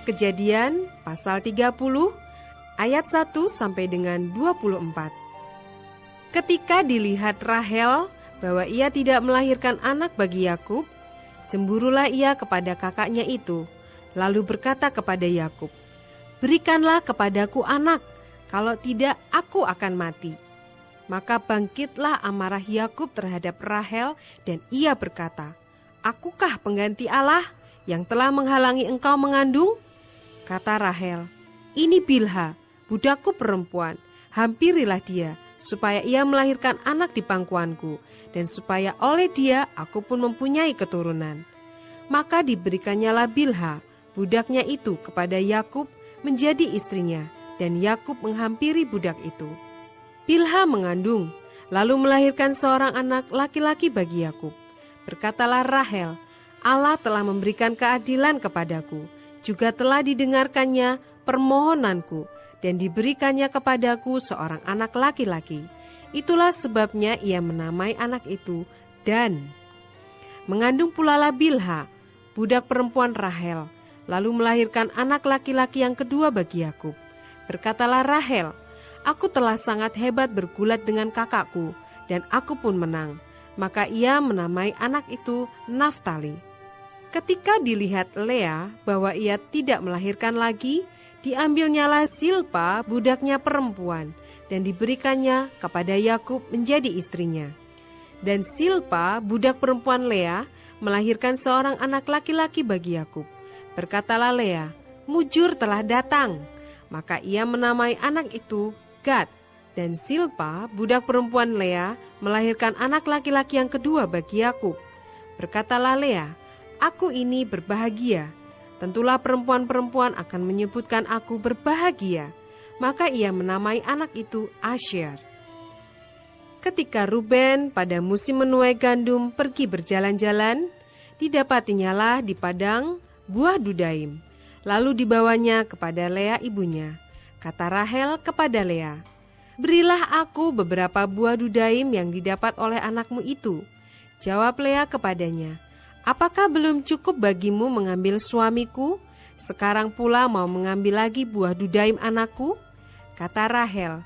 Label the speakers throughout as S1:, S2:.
S1: Kejadian pasal 30 ayat 1 sampai dengan 24. Ketika dilihat Rahel bahwa ia tidak melahirkan anak bagi Yakub, cemburulah ia kepada kakaknya itu, lalu berkata kepada Yakub, "Berikanlah kepadaku anak, kalau tidak aku akan mati." Maka bangkitlah amarah Yakub terhadap Rahel dan ia berkata, "Akukah pengganti Allah yang telah menghalangi engkau mengandung?" Kata Rahel, "Ini Bilha, budakku perempuan, hampirilah dia, supaya ia melahirkan anak di pangkuanku, dan supaya oleh dia aku pun mempunyai keturunan." Maka diberikannya Bilha, budaknya itu kepada Yakub menjadi istrinya, dan Yakub menghampiri budak itu. Bilha mengandung, lalu melahirkan seorang anak laki-laki bagi Yakub. Berkatalah Rahel, "Allah telah memberikan keadilan kepadaku, juga telah didengarkannya permohonanku, dan diberikannya kepadaku seorang anak laki-laki. Itulah sebabnya ia menamai anak itu Dan." Mengandung pula Bilha, budak perempuan Rahel, lalu melahirkan anak laki-laki yang kedua bagi Yakub. Berkatalah Rahel, "Aku telah sangat hebat bergulat dengan kakakku, dan aku pun menang." Maka ia menamai anak itu Naftali. Ketika dilihat Lea bahwa ia tidak melahirkan lagi, diambilnyalah Silpa budaknya perempuan, dan diberikannya kepada Yakub menjadi istrinya. Dan Silpa budak perempuan Lea melahirkan seorang anak laki-laki bagi Yakub. Berkatalah Lea, "Mujur telah datang." Maka ia menamai anak itu Gad. Dan Silpa budak perempuan Lea melahirkan anak laki-laki yang kedua bagi Yakub. Berkatalah Lea, "Aku ini berbahagia. Tentulah perempuan-perempuan akan menyebutkan aku berbahagia." Maka ia menamai anak itu Asher. Ketika Ruben pada musim menuai gandum pergi berjalan-jalan, didapatinya di padang buah dudaim. Lalu dibawanya kepada Lea ibunya. Kata Rahel kepada Lea, "Berilah aku beberapa buah dudaim yang didapat oleh anakmu itu." Jawab Lea kepadanya, "Apakah belum cukup bagimu mengambil suamiku? Sekarang pula mau mengambil lagi buah dudaim anakku?" Kata Rahel,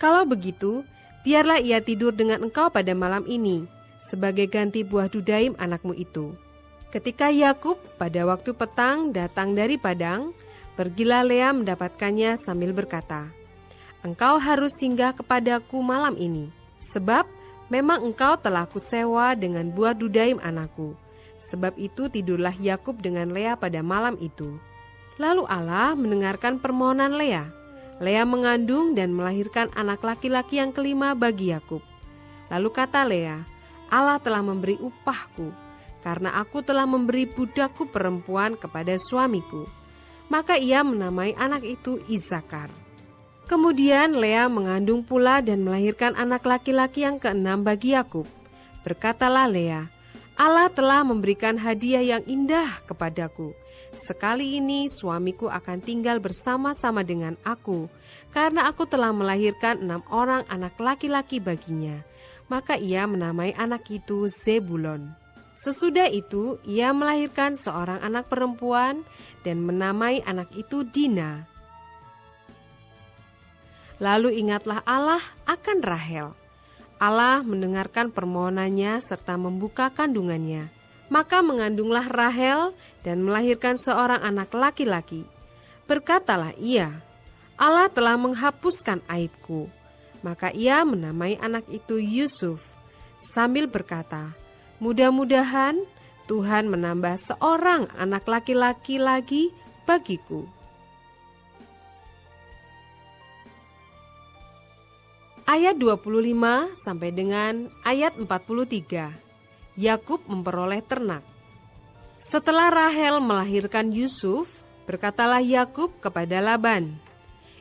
S1: "Kalau begitu, biarlah ia tidur dengan engkau pada malam ini, sebagai ganti buah dudaim anakmu itu." Ketika Yakub pada waktu petang datang dari padang, pergilah Lea mendapatkannya sambil berkata, "Engkau harus singgah kepadaku malam ini, sebab memang engkau telah kusewa dengan buah dudaim anakku." Sebab itu tidurlah Yakub dengan Lea pada malam itu. Lalu Allah mendengarkan permohonan Lea. Lea mengandung dan melahirkan anak laki-laki yang kelima bagi Yakub. Lalu kata Lea, "Allah telah memberi upahku, karena aku telah memberi budakku perempuan kepada suamiku." Maka ia menamai anak itu Isakar. Kemudian Lea mengandung pula dan melahirkan anak laki-laki yang keenam bagi Yakub. Berkatalah Lea, "Allah telah memberikan hadiah yang indah kepadaku. Sekali ini suamiku akan tinggal bersama-sama dengan aku, karena aku telah melahirkan 6 orang anak laki-laki baginya." Maka ia menamai anak itu Zebulon. Sesudah itu ia melahirkan seorang anak perempuan dan menamai anak itu Dina. Lalu ingatlah Allah akan Rahel. Allah mendengarkan permohonannya serta membuka kandungannya. Maka mengandunglah Rahel dan melahirkan seorang anak laki-laki. Berkatalah ia, "Allah telah menghapuskan aibku." Maka ia menamai anak itu Yusuf, sambil berkata, "Mudah-mudahan Tuhan menambah seorang anak laki-laki lagi bagiku." Ayat 25 sampai dengan ayat 43. Yakub memperoleh ternak. Setelah Rahel melahirkan Yusuf, berkatalah Yakub kepada Laban,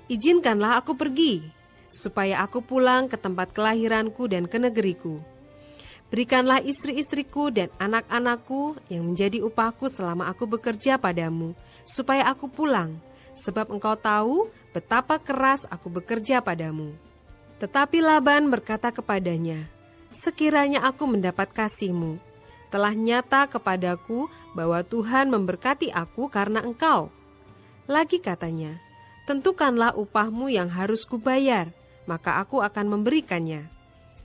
S1: "Izinkanlah aku pergi, supaya aku pulang ke tempat kelahiranku dan ke negeriku. Berikanlah istri-istriku dan anak-anakku yang menjadi upahku selama aku bekerja padamu, supaya aku pulang, sebab engkau tahu betapa keras aku bekerja padamu." Tetapi Laban berkata kepadanya, "Sekiranya aku mendapat kasihmu, telah nyata kepadaku bahwa Tuhan memberkati aku karena engkau. Lagi katanya, tentukanlah upahmu yang harus kubayar, maka aku akan memberikannya.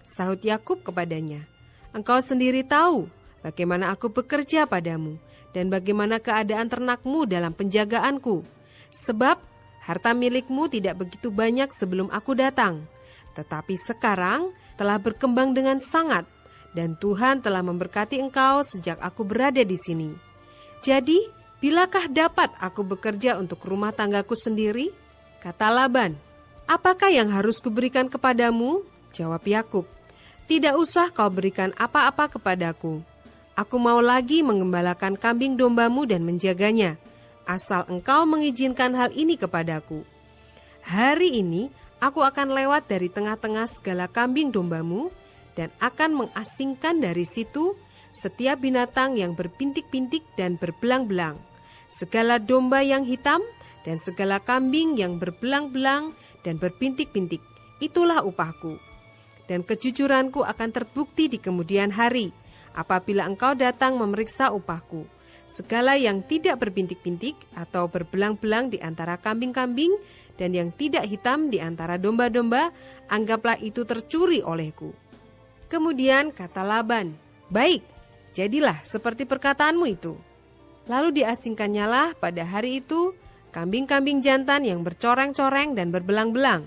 S1: Sahut Yakub kepadanya, engkau sendiri tahu bagaimana aku bekerja padamu dan bagaimana keadaan ternakmu dalam penjagaanku. Sebab harta milikmu tidak begitu banyak sebelum aku datang, tetapi sekarang telah berkembang dengan sangat, dan Tuhan telah memberkati engkau sejak aku berada di sini. Jadi, bilakah dapat aku bekerja untuk rumah tanggaku sendiri? Kata Laban, apakah yang harus kuberikan kepadamu? Jawab Yakub, tidak usah kau berikan apa-apa kepadaku. Aku mau lagi mengembalakan kambing dombamu dan menjaganya, asal engkau mengizinkan hal ini kepadaku. Hari ini aku akan lewat dari tengah-tengah segala kambing dombamu dan akan mengasingkan dari situ setiap binatang yang berpintik-pintik dan berbelang-belang, segala domba yang hitam dan segala kambing yang berbelang-belang dan berpintik-pintik. Itulah upahku. Dan kejujuranku akan terbukti di kemudian hari, apabila engkau datang memeriksa upahku. Segala yang tidak berpintik-pintik atau berbelang-belang di antara kambing-kambing dan yang tidak hitam di antara domba-domba, anggaplah itu tercuri olehku. Kemudian kata Laban, baik, jadilah seperti perkataanmu itu. Lalu diasingkannya lah pada hari itu kambing-kambing jantan yang bercoreng-coreng dan berbelang-belang,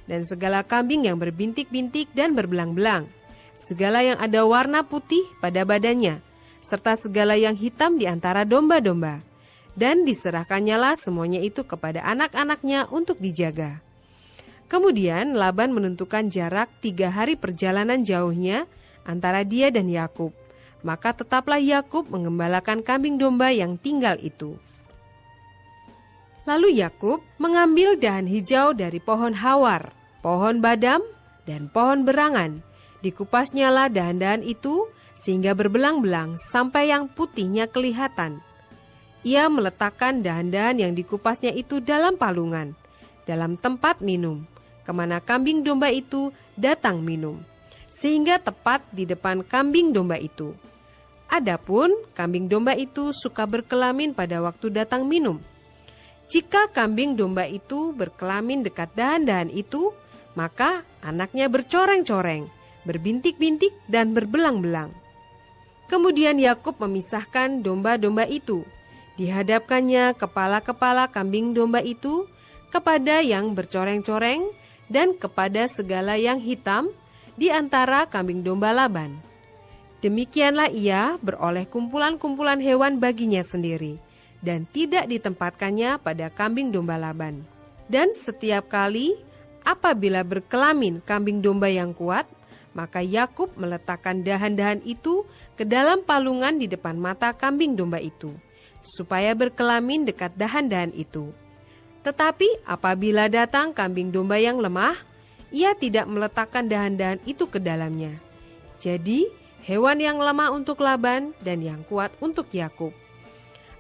S1: dan segala kambing yang berbintik-bintik dan berbelang-belang, segala yang ada warna putih pada badannya, serta segala yang hitam di antara domba-domba. Dan diserahkannya lah semuanya itu kepada anak-anaknya untuk dijaga. Kemudian Laban menentukan jarak 3 hari perjalanan jauhnya antara dia dan Yakub. Maka tetaplah Yakub mengembalakan kambing domba yang tinggal itu. Lalu Yakub mengambil dahan hijau dari pohon hawar, pohon badam, dan pohon berangan. Dikupasnyalah dahan-dahan itu sehingga berbelang-belang sampai yang putihnya kelihatan. Ia meletakkan dahan-dahan yang dikupasnya itu dalam palungan, dalam tempat minum, kemana kambing domba itu datang minum, sehingga tepat di depan kambing domba itu. Adapun kambing domba itu suka berkelamin pada waktu datang minum. Jika kambing domba itu berkelamin dekat dahan-dahan itu, maka anaknya bercoreng-coreng, berbintik-bintik dan berbelang-belang. Kemudian Yakub memisahkan domba-domba itu. Dihadapkannya kepala-kepala kambing domba itu kepada yang bercoreng-coreng dan kepada segala yang hitam di antara kambing domba Laban. Demikianlah ia beroleh kumpulan-kumpulan hewan baginya sendiri, dan tidak ditempatkannya pada kambing domba Laban. Dan setiap kali apabila berkelamin kambing domba yang kuat, maka Yakub meletakkan dahan-dahan itu ke dalam palungan di depan mata kambing domba itu, supaya berkelamin dekat dahan-dahan itu. Tetapi apabila datang kambing domba yang lemah, ia tidak meletakkan dahan-dahan itu ke dalamnya. Jadi hewan yang lemah untuk Laban dan yang kuat untuk Yakub.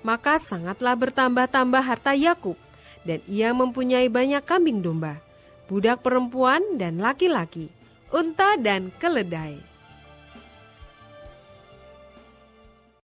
S1: Maka sangatlah bertambah-tambah harta Yakub, dan ia mempunyai banyak kambing domba, budak perempuan dan laki-laki, unta dan keledai.